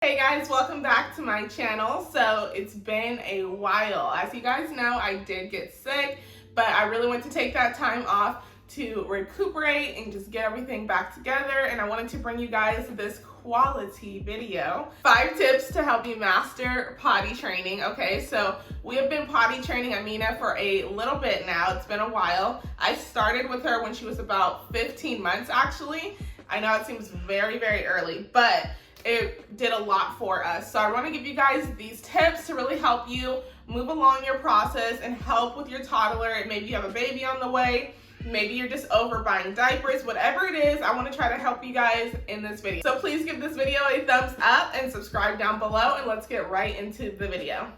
Hey guys, welcome back to my channel. So it's been a while. As you guys know, I did get sick, but I really want to take that time off to recuperate and just get everything back together. And I wanted to bring you guys this quality video. 5 tips to help you master potty training. Okay, so we have been potty training Amina for a little bit now. It's been a while. I started with her when she was about 15 months actually. I know it seems very, very early, but it did a lot for us. So I want to give you guys these tips to really help you move along your process and help with your toddler. Maybe you have a baby on the way, maybe you're just over buying diapers, whatever it is, I want to try to help you guys in this video. So please give this video a thumbs up and subscribe down below, and let's get right into the video.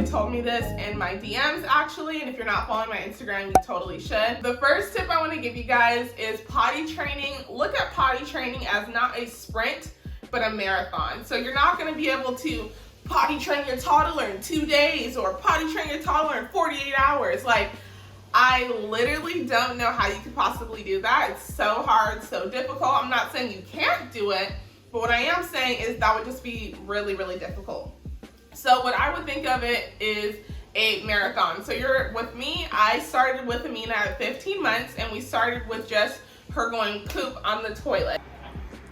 Told me this in my DMs actually, and if you're not following my Instagram, you totally should. The first tip I want to give you guys is potty training. Look at potty training as not a sprint, but a marathon. So you're not going to be able to potty train your toddler in 2 days or potty train your toddler in 48 hours. Like, I literally don't know how you could possibly do that. It's so hard, so difficult. I'm not saying you can't do it, but what I am saying is that would just be really, really difficult. So what I would think of it is a marathon. So you're with me, I started with Amina at 15 months, and we started with just her going poop on the toilet.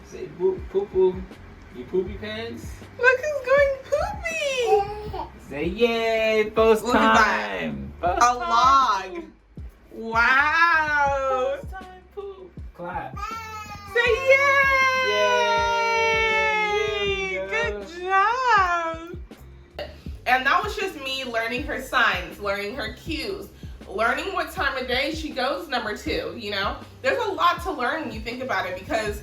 Say poo poo, you poopy pants. Look who's going poopy! Say yay, post Look time. at that. A log. Wow. Post time poop. Clap. Say yay! Yay! There we go. Good job. And that was just me learning her signs, learning her cues, learning what time of day she goes number 2, you know? There's a lot to learn when you think about it, because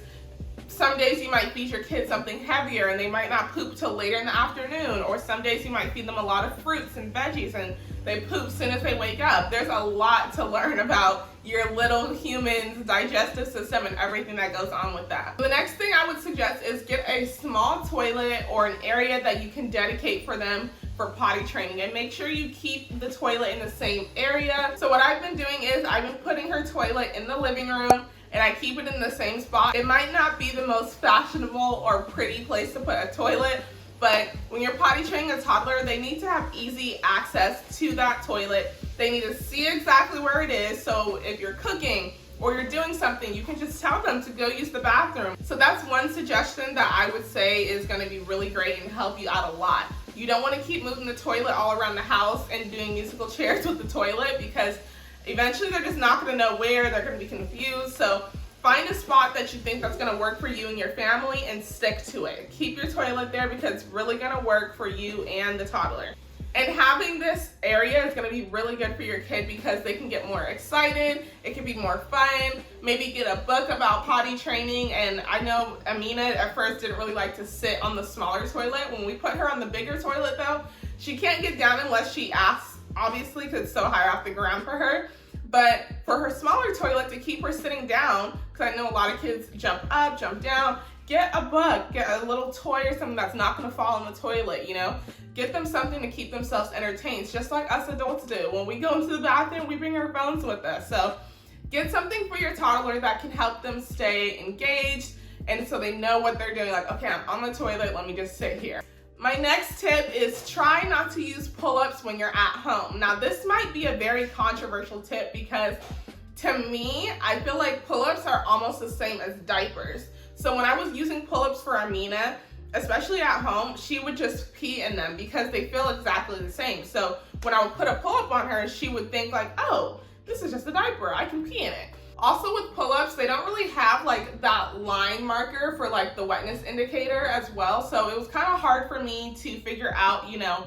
some days you might feed your kid something heavier and they might not poop till later in the afternoon, or some days you might feed them a lot of fruits and veggies and they poop as soon as they wake up. There's a lot to learn about your little human's digestive system and everything that goes on with that. The next thing I would suggest is get a small toilet or an area that you can dedicate for them for potty training, and make sure you keep the toilet in the same area. So what I've been doing is I've been putting her toilet in the living room, and I keep it in the same spot. It might not be the most fashionable or pretty place to put a toilet, but when you're potty training a toddler, they need to have easy access to that toilet. They need to see exactly where it is, so if you're cooking or you're doing something, you can just tell them to go use the bathroom. So that's one suggestion that I would say is gonna be really great and help you out a lot. You don't wanna keep moving the toilet all around the house and doing musical chairs with the toilet, because eventually they're just not gonna know where, they're gonna be confused. So find a spot that you think that's gonna work for you and your family and stick to it. Keep your toilet there because it's really gonna work for you and the toddler. And having this area is gonna be really good for your kid because they can get more excited, it can be more fun, maybe get a book about potty training. And I know Amina at first didn't really like to sit on the smaller toilet. When we put her on the bigger toilet though, she can't get down unless she asks, obviously, because it's so high off the ground for her. But for her smaller toilet, to keep her sitting down, because I know a lot of kids jump up, jump down, get a book, get a little toy or something that's not gonna fall in the toilet, you know? Get them something to keep themselves entertained, just like us adults do. When we go into the bathroom, we bring our phones with us. So get something for your toddler that can help them stay engaged, and so they know what they're doing. Like, okay, I'm on the toilet, let me just sit here. My next tip is try not to use pull-ups when you're at home. Now, this might be a very controversial tip because to me, I feel like pull-ups are almost the same as diapers. So when I was using pull-ups for Amina, especially at home, she would just pee in them because they feel exactly the same. So when I would put a pull-up on her, she would think like, oh, this is just a diaper, I can pee in it. Also with pull-ups, they don't really have like that line marker for like the wetness indicator as well. So it was kind of hard for me to figure out, you know,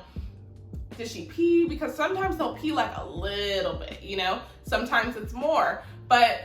did she pee? Because sometimes they'll pee like a little bit, you know, sometimes it's more. But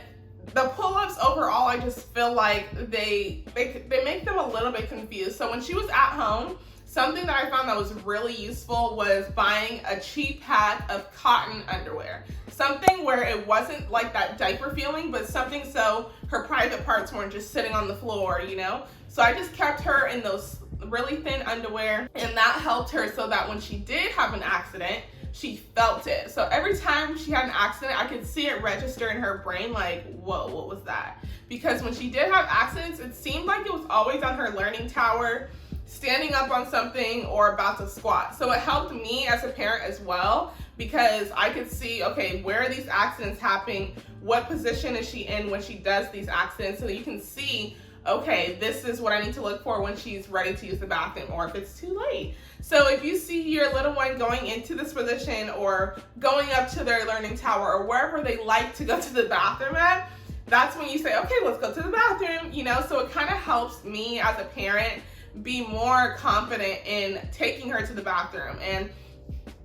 the pull-ups overall, I just feel like they make them a little bit confused. So when she was at home, something that I found that was really useful was buying a cheap pack of cotton underwear. Something where it wasn't like that diaper feeling, but something so her private parts weren't just sitting on the floor, you know? So I just kept her in those really thin underwear, and that helped her so that when she did have an accident, she felt it. So every time she had an accident, I could see it register in her brain like, whoa, what was that? Because when she did have accidents, it seemed like it was always on her learning tower, standing up on something, or about to squat. So it helped me as a parent as well, because I could see, okay, where are these accidents happening? What position is she in when she does these accidents? So you can see, okay, this is what I need to look for when she's ready to use the bathroom, or if it's too late. So if you see your little one going into this position or going up to their learning tower or wherever they like to go to the bathroom at, that's when you say, okay, let's go to the bathroom, you know? So it kind of helps me as a parent be more confident in taking her to the bathroom and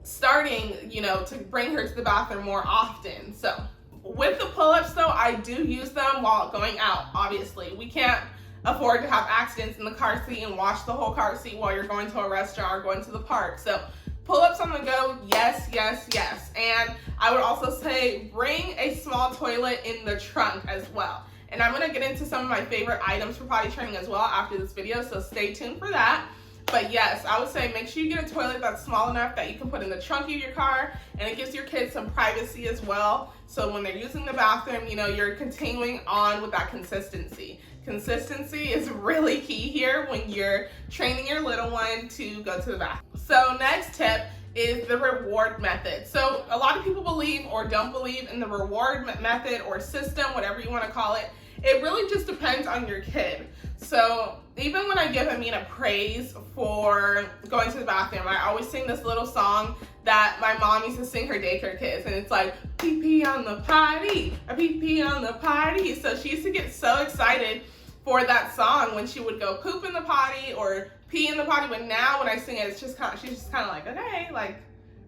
starting, you know, to bring her to the bathroom more often. So with the pull-ups though, I do use them while going out. Obviously, we can't afford to have accidents in the car seat and wash the whole car seat while you're going to a restaurant or going to the park. So pull-ups on the go, yes, yes, yes. And I would also say bring a small toilet in the trunk as well. And I'm gonna get into some of my favorite items for potty training as well after this video, so stay tuned for that. But yes, I would say make sure you get a toilet that's small enough that you can put in the trunk of your car, and it gives your kids some privacy as well. So when they're using the bathroom, you know, you're continuing on with that consistency. Consistency is really key here when you're training your little one to go to the bathroom. So next tip is the reward method. So a lot of people believe or don't believe in the reward method or system, whatever you want to call it. It really just depends on your kid. So even when I give Amina praise for going to the bathroom, I always sing this little song that my mom used to sing her daycare kids, and it's like, pee pee on the potty, a pee pee on the potty. So she used to get so excited for that song when she would go poop in the potty or pee in the potty. But now when I sing it, it's just kind of, she's just kind of like, okay, like,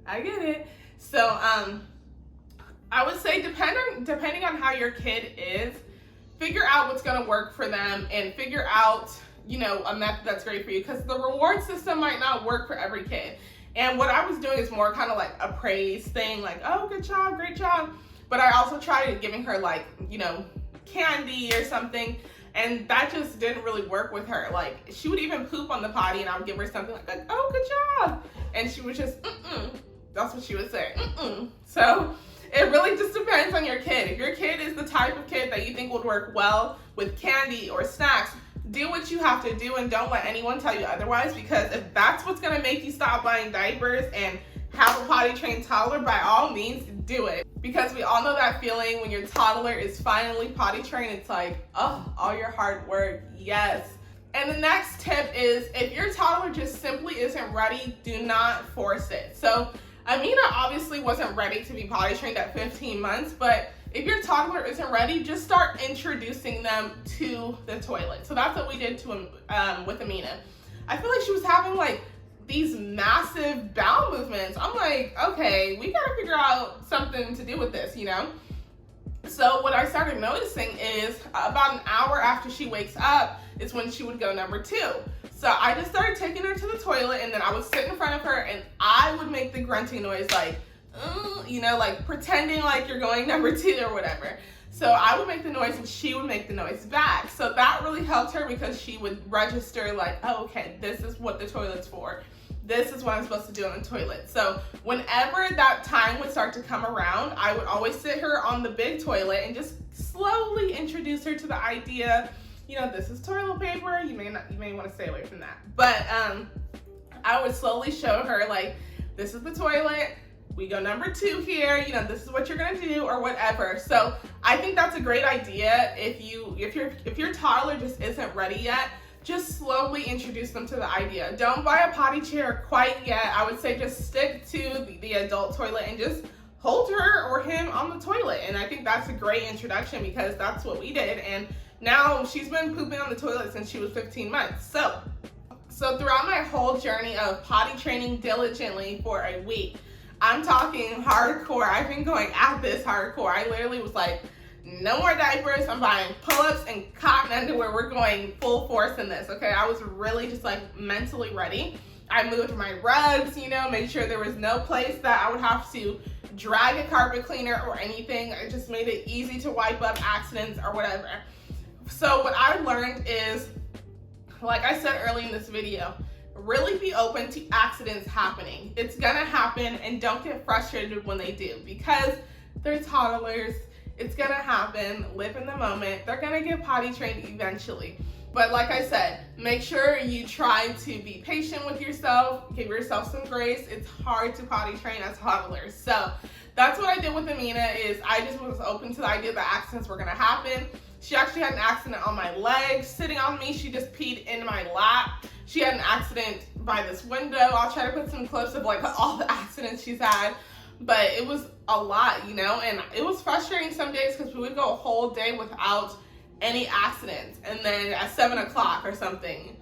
I get it. So I would say depending on how your kid is, figure out what's going to work for them and figure out, you know, a method that's great for you, because the reward system might not work for every kid. And what I was doing is more kind of like a praise thing, like, oh, good job, great job. But I also tried giving her like, you know, candy or something, and that just didn't really work with her. Like, she would even poop on the potty and I would give her something like, oh, good job. And she would just, that's what she would say, So it really just depends on your kid. If your kid is the type of kid that you think would work well with candy or snacks, do what you have to do and don't let anyone tell you otherwise, because if that's what's gonna make you stop buying diapers and have a potty trained toddler, by all means, do it. Because we all know that feeling when your toddler is finally potty trained. It's like, oh, all your hard work, yes. And the next tip is, if your toddler just simply isn't ready, do not force it. So Amina obviously wasn't ready to be potty trained at 15 months, but if your toddler isn't ready, just start introducing them to the toilet. So that's what we did to with Amina. I feel like she was having like these massive bowel movements. I'm like, okay, we gotta figure out something to do with this, you know? So what I started noticing is about an hour after she wakes up is when she would go number 2. So I just started taking her to the toilet, and then I would sit in front of her and I would make the grunting noise, like, you know, like pretending like you're going number 2 or whatever. So I would make the noise and she would make the noise back. So that really helped her, because she would register like, oh, okay, this is what the toilet's for. This is what I'm supposed to do on the toilet. So whenever that time would start to come around, I would always sit her on the big toilet and just slowly introduce her to the idea, you know, this is toilet paper. You may want to stay away from that. But I would slowly show her like, this is the toilet. We go number 2 here. You know, this is what you're gonna do or whatever. So I think that's a great idea. If your toddler just isn't ready yet, just slowly introduce them to the idea. Don't buy a potty chair quite yet. I would say just stick to the adult toilet and just hold her or him on the toilet. And I think that's a great introduction, because that's what we did. And now she's been pooping on the toilet since she was 15 months. So throughout my whole journey of potty training diligently for a week, I'm talking hardcore. I've been going at this hardcore. I literally was like, no more diapers. I'm buying pull-ups and cotton underwear. We're going full force in this, okay? I was really just like mentally ready. I moved my rugs, you know, made sure there was no place that I would have to drag a carpet cleaner or anything. I just made it easy to wipe up accidents or whatever. So what I learned is, like I said early in this video, really be open to accidents happening. It's gonna happen, and don't get frustrated when they do, because they're toddlers. It's gonna happen. Live in the moment. They're gonna get potty trained eventually. But like I said, make sure you try to be patient with yourself. Give yourself some grace. It's hard to potty train as toddlers. So that's what I did with Amina, is I just was open to the idea that accidents were gonna happen. She actually had an accident on my leg, sitting on me. She just peed in my lap. She had an accident by this window. I'll try to put some clips of like all the accidents she's had. But it was a lot, you know, and it was frustrating some days because we would go a whole day without any accidents, and then at 7 o'clock or something,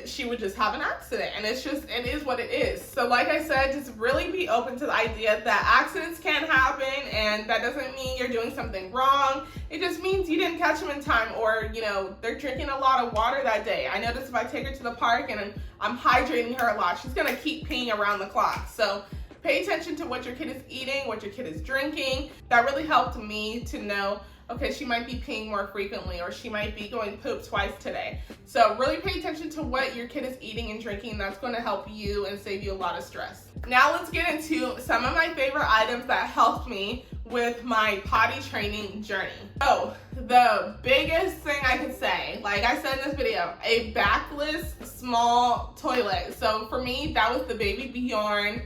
she would just have an accident, and it is what it is. So like I said, just really be open to the idea that accidents can happen, and that doesn't mean you're doing something wrong. It just means you didn't catch them in time, or, you know, they're drinking a lot of water that day. I noticed if I take her to the park and I'm hydrating her a lot, she's gonna keep peeing around the clock. So pay attention to what your kid is eating, what your kid is drinking. That really helped me to know, okay, she might be peeing more frequently, or she might be going poop twice today. So really pay attention to what your kid is eating and drinking. That's going to help you and save you a lot of stress. Now let's get into some of my favorite items that helped me with my potty training journey. So the biggest thing I could say, like I said in this video, a backless small toilet. So for me, that was the Baby Bjorn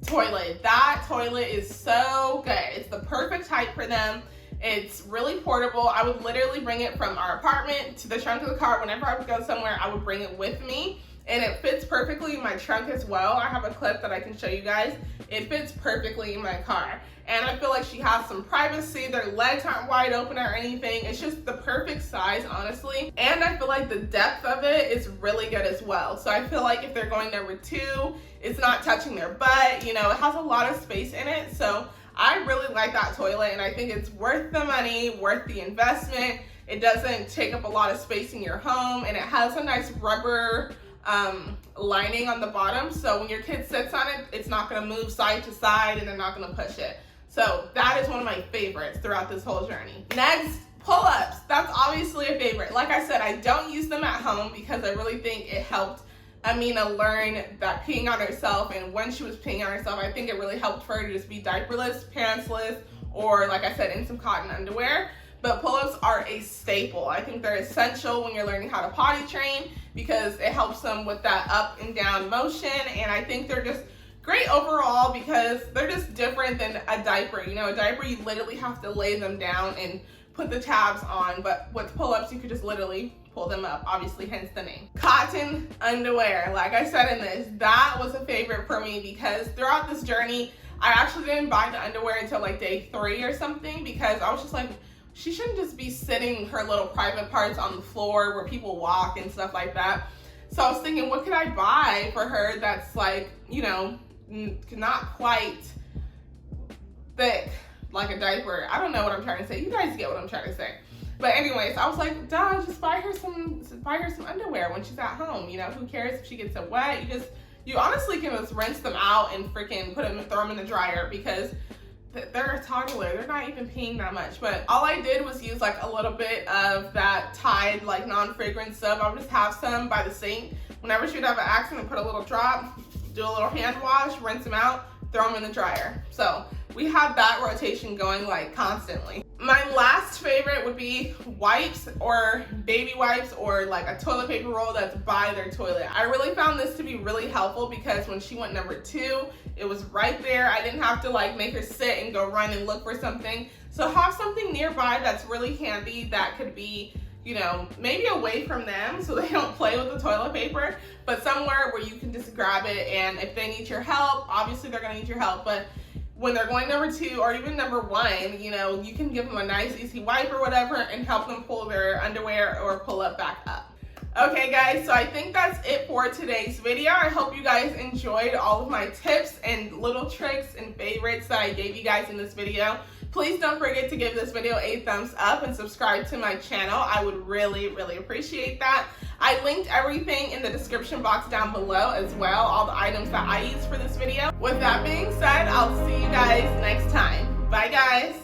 toilet. That toilet is so good. It's the perfect height for them. It's really portable. I would literally bring it from our apartment to the trunk of the car. Whenever I would go somewhere, I would bring it with me, and it fits perfectly in my trunk as well. I have a clip that I can show you guys. It fits perfectly in my car, and I feel like she has some privacy. Their legs aren't wide open or anything. It's just the perfect size, honestly, and I feel like the depth of it is really good as well. So I feel like if they're going number 2, it's not touching their butt. You know, it has a lot of space in it, so I really like that toilet, and I think it's worth the money, worth the investment. It doesn't take up a lot of space in your home, and it has a nice rubber lining on the bottom, so when your kid sits on it, it's not going to move side to side, and they're not going to push it. So that is one of my favorites throughout this whole journey. Next, pull-ups. That's obviously a favorite. Like I said, I don't use them at home because I really think it helped Amina learn that peeing on herself, and when she was peeing on herself, I think it really helped for her to just be diaperless, pantsless, or like I said, in some cotton underwear. But pull-ups are a staple. I think they're essential when you're learning how to potty train because it helps them with that up and down motion, and I think they're just great overall because they're just different than a diaper. You know, a diaper, you literally have to lay them down and put the tabs on, but with pull-ups, you could just literally pull them up, obviously, hence the name. Cotton underwear, like I said in this, that was a favorite for me because throughout this journey, I actually didn't buy the underwear until like day 3 or something because I was just like, she shouldn't just be sitting her little private parts on the floor where people walk and stuff like that. So I was thinking, what could I buy for her that's like, you know, not quite thick like a diaper. I don't know what I'm trying to say. You guys get what I'm trying to say. But anyways, I was like, duh, just buy her some underwear when she's at home. You know, who cares if she gets it wet? You honestly can just rinse them out and freaking throw them in the dryer because they're a toddler. They're not even peeing that much. But all I did was use like a little bit of that Tide like non-fragrance soap. I would just have some by the sink. Whenever she would have an accident, put a little drop, do a little hand wash, rinse them out, throw them in the dryer. So we had that rotation going like constantly. My last favorite would be wipes or baby wipes or like a toilet paper roll that's by their toilet. I really found this to be really helpful because when she went number 2, it was right there. I didn't have to like make her sit and go run and look for something. So have something nearby that's really handy that could be, you know, maybe away from them so they don't play with the toilet paper, but somewhere where you can just grab it, and if they need your help, obviously they're gonna need your help, but when they're going number 2 or even number 1, you know, you can give them a nice easy wipe or whatever and help them pull their underwear or pull it back up. Okay guys, so I think that's it for today's video. I hope you guys enjoyed all of my tips and little tricks and favorites that I gave you guys in this video. Please don't forget to give this video a thumbs up and subscribe to my channel. I would really, really appreciate that. I linked everything in the description box down below as well, all the items that I used for this video. With that being said, I'll see you guys next time. Bye guys.